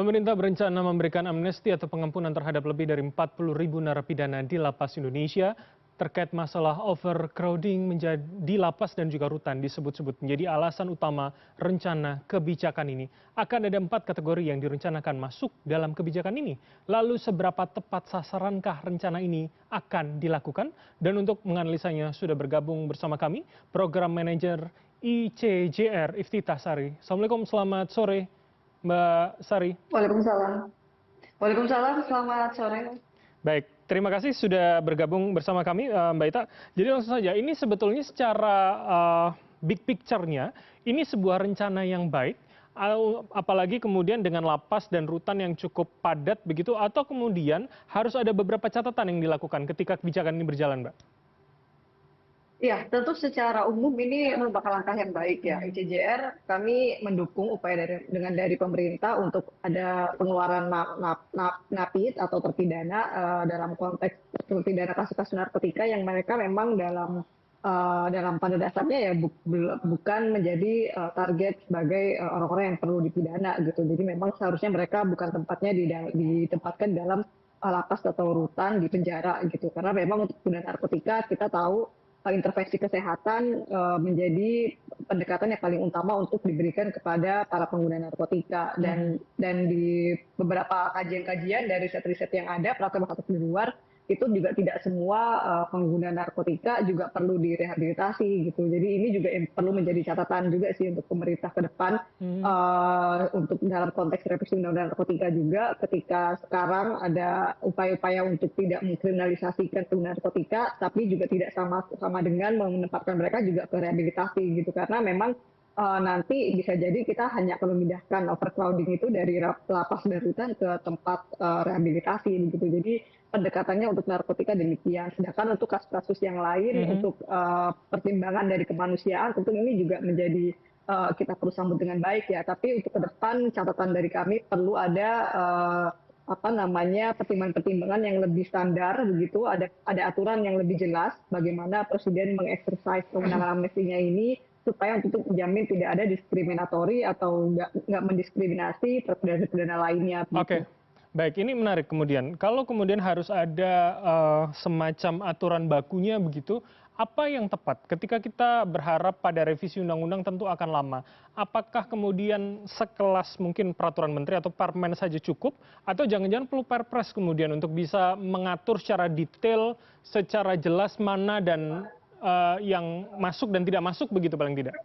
Pemerintah berencana memberikan amnesti atau pengampunan terhadap lebih dari 40.000 narapidana di lapas Indonesia terkait masalah overcrowding di lapas dan juga rutan disebut-sebut menjadi alasan utama rencana kebijakan ini. Akan ada 4 kategori yang direncanakan masuk dalam kebijakan ini. Lalu seberapa tepat sasarankah rencana ini akan dilakukan? Dan untuk menganalisanya sudah bergabung bersama kami Program Manager ICJR Iftitah Sari. Assalamualaikum, selamat sore Mbak Sari. Waalaikumsalam. Waalaikumsalam, selamat sore. Baik, terima kasih sudah bergabung bersama kami, Mbak Ita. Jadi langsung saja, ini sebetulnya secara big picture-nya, ini sebuah rencana yang baik, apalagi kemudian dengan lapas dan rutan yang cukup padat begitu, atau kemudian harus ada beberapa catatan yang dilakukan ketika kebijakan ini berjalan, Mbak? Ya, tentu secara umum ini merupakan langkah yang baik ya. ICJR kami mendukung upaya dari pemerintah untuk ada pengeluaran napit atau terpidana dalam konteks terpidana kasus-kasus narkotika yang mereka memang dalam pada dasarnya ya bukan menjadi target sebagai orang-orang yang perlu dipidana gitu. Jadi memang seharusnya mereka bukan tempatnya ditempatkan dalam lapas atau rutan di penjara gitu. Karena memang untuk pidana narkotika kita tahu intervensi kesehatan menjadi pendekatan yang paling utama untuk diberikan kepada para pengguna narkotika dan di beberapa kajian-kajian dari riset-riset yang ada praktek-praktek di luar itu juga tidak semua pengguna narkotika juga perlu direhabilitasi gitu. Jadi ini juga perlu menjadi catatan juga sih untuk pemerintah ke depan untuk dalam konteks revisi undang-undang narkotika juga ketika sekarang ada upaya-upaya untuk tidak mengkriminalisasikan pengguna narkotika tapi juga tidak sama dengan menempatkan mereka juga ke rehabilitasi gitu karena memang nanti bisa jadi kita hanya akan memindahkan overcrowding itu dari lapas dan rutan ke tempat rehabilitasi gitu. Jadi pendekatannya untuk narkotika demikian. Sedangkan untuk kasus-kasus yang lain untuk pertimbangan dari kemanusiaan tentu ini juga menjadi kita perlu sambut dengan baik ya. Tapi untuk ke depan catatan dari kami perlu ada pertimbangan-pertimbangan yang lebih standar begitu, ada aturan yang lebih jelas bagaimana presiden mengeksersis kewenangan amnestinya ini supaya untuk menjamin tidak ada diskriminatori atau nggak mendiskriminasi terpidana-terpidana lainnya. Oke, baik, ini menarik kemudian. Kalau kemudian harus ada semacam aturan bakunya begitu, apa yang tepat? Ketika kita berharap pada revisi undang-undang tentu akan lama. Apakah kemudian sekelas mungkin peraturan menteri atau permen saja cukup? Atau jangan-jangan perlu perpres kemudian untuk bisa mengatur secara detail, secara jelas mana dan yang masuk dan tidak masuk begitu paling tidak?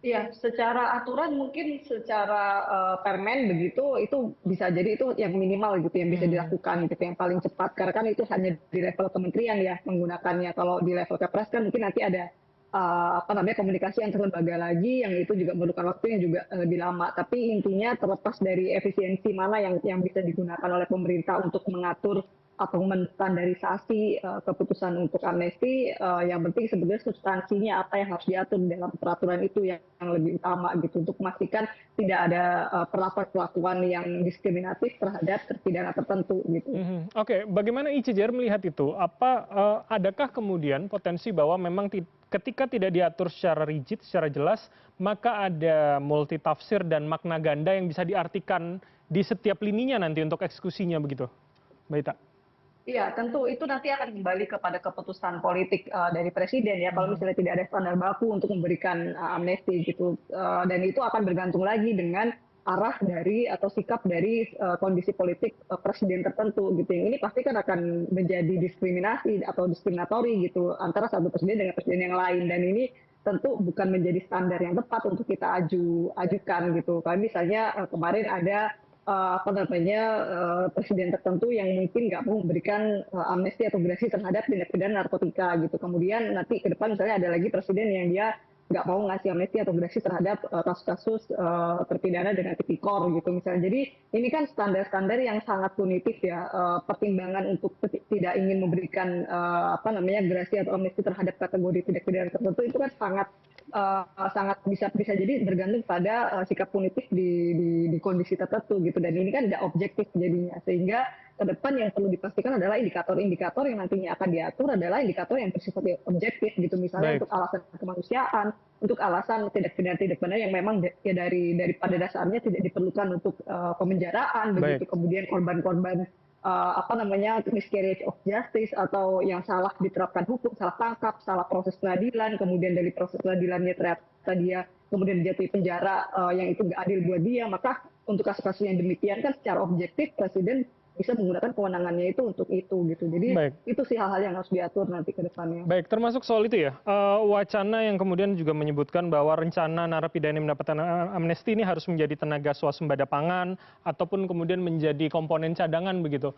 Iya, secara aturan mungkin secara permen begitu itu bisa jadi itu yang minimal gitu yang bisa dilakukan gitu yang paling cepat karena kan itu hanya di level kementerian ya menggunakannya. Kalau di level Kepres kan mungkin nanti ada komunikasi antar lembaga lagi yang itu juga memerlukan waktu yang juga lebih lama. Tapi intinya terlepas dari efisiensi mana yang bisa digunakan oleh pemerintah untuk mengatur atau menstandarisasi keputusan untuk amnesti, yang penting sebenarnya substansinya apa yang harus diatur dalam peraturan itu yang lebih utama gitu untuk memastikan tidak ada perlakuan yang diskriminatif terhadap terpidana tertentu gitu. Oke, bagaimana ICJR melihat itu? Adakah kemudian potensi bahwa memang ketika tidak diatur secara rigid, secara jelas, maka ada multitafsir dan makna ganda yang bisa diartikan di setiap lininya nanti untuk eksekusinya begitu, Mbak Ita? Iya, tentu itu nanti akan kembali kepada keputusan politik dari presiden ya. Kalau misalnya tidak ada standar baku untuk memberikan amnesti gitu, dan itu akan bergantung lagi dengan arah dari atau sikap dari kondisi politik presiden tertentu gitu. Yang ini pasti kan akan menjadi diskriminasi atau diskriminatori gitu antara satu presiden dengan presiden yang lain dan ini tentu bukan menjadi standar yang tepat untuk kita ajukan gitu. Kalau misalnya kemarin ada presiden tertentu yang mungkin nggak mau memberikan amnesti atau gerasi terhadap tindak pidana narkotika gitu. Kemudian nanti ke depan misalnya ada lagi presiden yang dia nggak mau ngasih amnesti atau gerasi terhadap kasus-kasus terpidana dengan tipikor gitu misalnya. Jadi ini kan standar-standar yang sangat punitif ya. Pertimbangan untuk tidak ingin memberikan gerasi atau amnesti terhadap kategori tindak pidana tertentu itu kan sangat bisa jadi bergantung pada sikap punitif di kondisi tertentu gitu dan ini kan tidak objektif jadinya sehingga ke depan yang perlu dipastikan adalah indikator-indikator yang nantinya akan diatur adalah indikator yang bersifat objektif gitu, misalnya Baik. untuk alasan kemanusiaan, untuk alasan tindak pidana yang memang ya pada dasarnya tidak diperlukan untuk pemenjaraan begitu, Baik. kemudian korban-korban apa namanya miscarriage of justice atau yang salah diterapkan hukum, salah tangkap, salah proses peradilan, kemudian dari proses peradilannya ternyata dia kemudian dijatuhi penjara yang itu nggak adil buat dia, maka untuk kasus-kasus yang demikian kan secara objektif Presiden bisa menggunakan kewenangannya itu untuk itu gitu. Jadi Baik. itu sih hal-hal yang harus diatur nanti ke depannya. Baik, termasuk soal itu ya, wacana yang kemudian juga menyebutkan bahwa rencana narapidana yang mendapatkan amnesti ini harus menjadi tenaga swasembada pangan ataupun kemudian menjadi komponen cadangan begitu.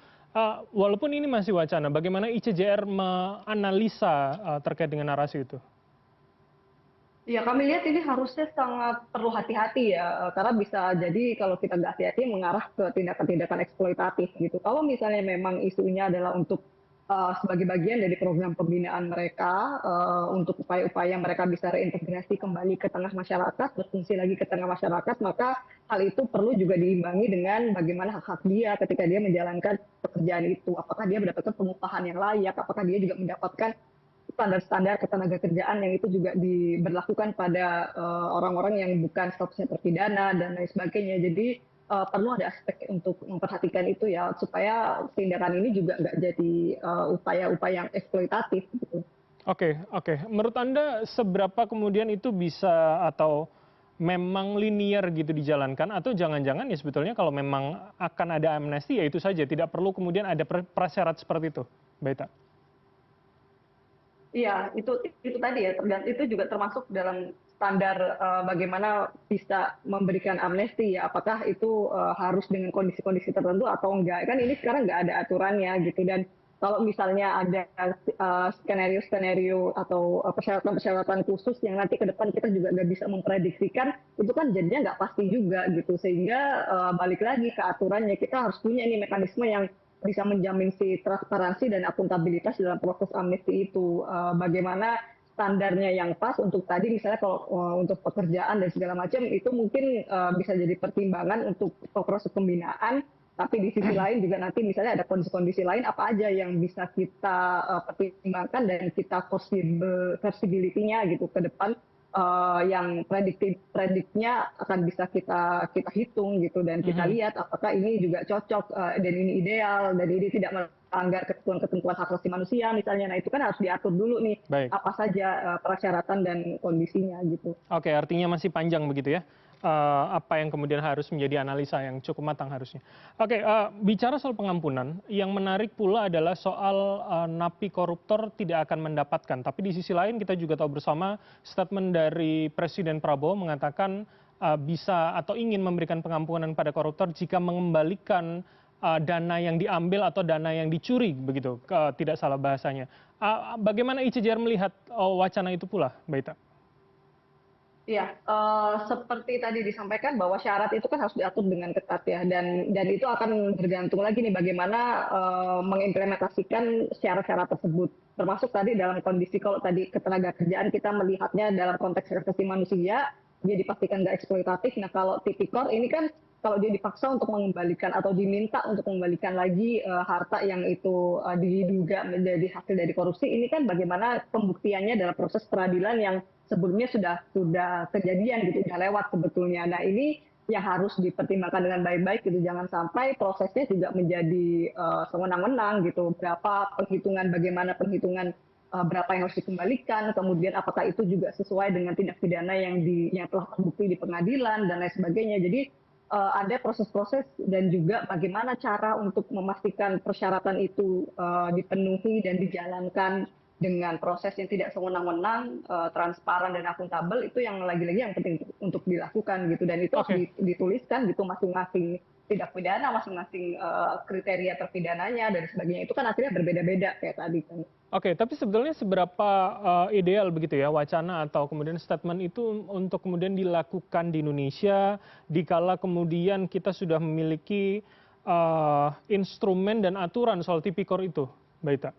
Walaupun ini masih wacana, bagaimana ICJR menganalisa terkait dengan narasi itu? Ya, kami lihat ini harusnya sangat perlu hati-hati ya, karena bisa jadi kalau kita nggak hati-hati mengarah ke tindakan-tindakan eksploitatif gitu. Kalau misalnya memang isunya adalah untuk sebagai bagian dari program pembinaan mereka, untuk upaya-upaya mereka bisa reintegrasi kembali ke tengah masyarakat, berfungsi lagi ke tengah masyarakat, maka hal itu perlu juga diimbangi dengan bagaimana hak-hak dia ketika dia menjalankan pekerjaan itu. Apakah dia mendapatkan pengupahan yang layak, apakah dia juga mendapatkan standar-standar ketenagakerjaan yang itu juga diberlakukan pada orang-orang yang bukan statusnya terpidana dan lain sebagainya. Jadi perlu ada aspek untuk memperhatikan itu ya, supaya tindakan ini juga nggak jadi upaya-upaya yang eksploitatif gitu. Oke, oke. Menurut Anda seberapa kemudian itu bisa atau memang linear gitu dijalankan atau jangan-jangan ya sebetulnya kalau memang akan ada amnesti ya itu saja, tidak perlu kemudian ada prasyarat seperti itu, Mbak Ita? Iya, itu tadi ya, itu juga termasuk dalam standar bagaimana bisa memberikan amnesti ya, apakah itu harus dengan kondisi-kondisi tertentu atau enggak. Kan ini sekarang nggak ada aturannya gitu, dan kalau misalnya ada skenario-skenario atau persyaratan-persyaratan khusus yang nanti ke depan kita juga nggak bisa memprediksikan, itu kan jadinya nggak pasti juga gitu. Sehingga balik lagi ke aturannya, kita harus punya nih mekanisme yang bisa menjamin si transparansi dan akuntabilitas dalam proses amnesti itu. Bagaimana standarnya yang pas untuk tadi misalnya kalau untuk pekerjaan dan segala macam itu mungkin bisa jadi pertimbangan untuk proses pembinaan, tapi di sisi lain juga nanti misalnya ada kondisi-kondisi lain apa aja yang bisa kita pertimbangkan dan kita possibility-nya gitu ke depan, yang prediknya akan bisa kita hitung gitu, dan kita Mhm. lihat apakah ini juga cocok dan ini ideal dan ini tidak melanggar ketentuan-ketentuan hak asasi manusia misalnya. Nah itu kan harus diatur dulu nih Baik. apa saja persyaratan dan kondisinya gitu. Oke, artinya masih panjang begitu ya, apa yang kemudian harus menjadi analisa yang cukup matang harusnya. Oke, bicara soal pengampunan, yang menarik pula adalah soal, napi koruptor tidak akan mendapatkan. Tapi di sisi lain kita juga tahu bersama statement dari Presiden Prabowo mengatakan, bisa atau ingin memberikan pengampunan pada koruptor jika mengembalikan, dana yang diambil atau dana yang dicuri begitu, tidak salah bahasanya. Bagaimana ICJR melihat, wacana itu pula, Mbak Ita? Iya, seperti tadi disampaikan bahwa syarat itu kan harus diatur dengan ketat ya, dan itu akan bergantung lagi nih bagaimana mengimplementasikan syarat-syarat tersebut. Termasuk tadi dalam kondisi kalau tadi ketenagakerjaan kita melihatnya dalam konteks hak asasi manusia, dia dipastikan nggak eksploitatif. Nah kalau tipikor ini kan kalau dia dipaksa untuk mengembalikan atau diminta untuk mengembalikan lagi harta yang itu diduga menjadi hasil dari korupsi, ini kan bagaimana pembuktiannya dalam proses peradilan yang sebelumnya sudah kejadian gitu, sudah lewat sebetulnya. Nah ini yang harus dipertimbangkan dengan baik-baik gitu, jangan sampai prosesnya juga menjadi sewenang-wenang gitu. Berapa penghitungan, bagaimana penghitungan berapa yang harus dikembalikan, kemudian apakah itu juga sesuai dengan tindak pidana yang telah terbukti di pengadilan dan lain sebagainya. Jadi ada proses-proses dan juga bagaimana cara untuk memastikan persyaratan itu dipenuhi dan dijalankan dengan proses yang tidak sewenang-wenang, transparan dan akuntabel, itu yang lagi-lagi yang penting untuk dilakukan gitu, dan itu harus Oke. dituliskan gitu masing-masing tindak pidana, masing-masing kriteria terpidananya dan sebagainya. Itu kan akhirnya berbeda-beda kayak tadi kan. Oke, tapi sebetulnya seberapa ideal begitu ya wacana atau kemudian statement itu untuk kemudian dilakukan di Indonesia, dikala kemudian kita sudah memiliki instrumen dan aturan soal tipikor itu, Mbak Ita?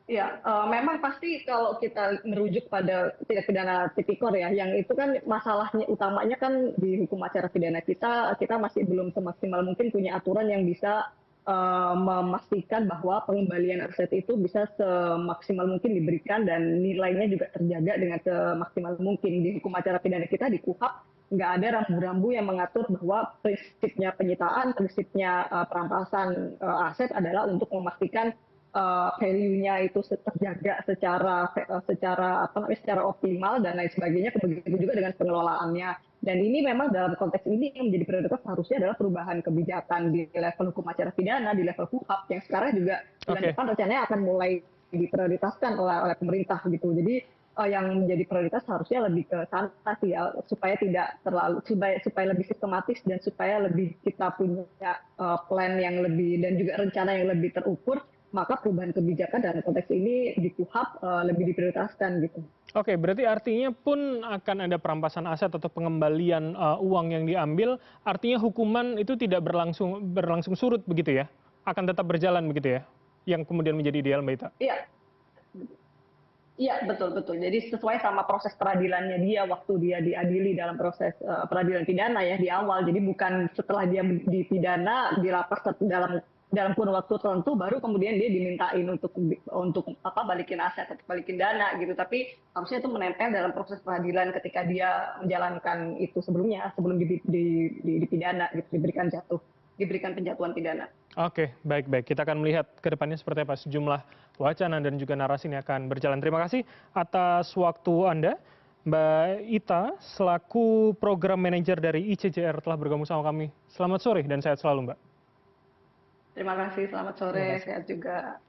Ya, memang pasti kalau kita merujuk pada tindak pidana tipikor ya, yang itu kan masalahnya utamanya kan di hukum acara pidana kita masih belum semaksimal mungkin punya aturan yang bisa memastikan bahwa pengembalian aset itu bisa semaksimal mungkin diberikan dan nilainya juga terjaga dengan semaksimal mungkin. Di hukum acara pidana kita di KUHP nggak ada rambu-rambu yang mengatur bahwa prinsipnya penyitaan, prinsipnya perampasan aset adalah untuk memastikan value-nya itu terjaga secara optimal dan lain sebagainya. Begitu juga dengan pengelolaannya. Dan ini memang dalam konteks ini yang menjadi prioritas harusnya adalah perubahan kebijakan di level hukum acara pidana, di level KUHP yang sekarang juga bulan depan rencananya akan mulai diprioritaskan oleh pemerintah gitu. Jadi yang menjadi prioritas harusnya lebih ke sana sih ya, supaya tidak terlalu supaya lebih sistematis dan supaya lebih kita punya plan yang lebih dan juga rencana yang lebih terukur, maka perubahan kebijakan dalam konteks ini di KUHP lebih diprioritaskan gitu. Oke, berarti artinya pun akan ada perampasan aset atau pengembalian uang yang diambil, artinya hukuman itu tidak berlangsung surut begitu ya? Akan tetap berjalan begitu ya? Yang kemudian menjadi ideal, Mbak Ita? Iya, iya betul betul. Jadi sesuai sama proses peradilannya dia waktu dia diadili dalam proses peradilan pidana ya di awal. Jadi bukan setelah dia dipidana di lapas dalam kurun waktu tertentu baru kemudian dia dimintain untuk balikin aset atau balikin dana gitu, tapi harusnya itu menempel dalam proses peradilan ketika dia menjalankan itu sebelumnya sebelum dipidana gitu, diberikan penjatuhan pidana. Oke, baik-baik. Kita akan melihat ke depannya seperti apa sejumlah wacana dan juga narasi ini akan berjalan. Terima kasih atas waktu Anda, Mbak Ita, selaku Program Manager dari ICJR telah bergabung sama kami. Selamat sore dan sehat selalu, Mbak. Terima kasih, selamat sore, sehat juga.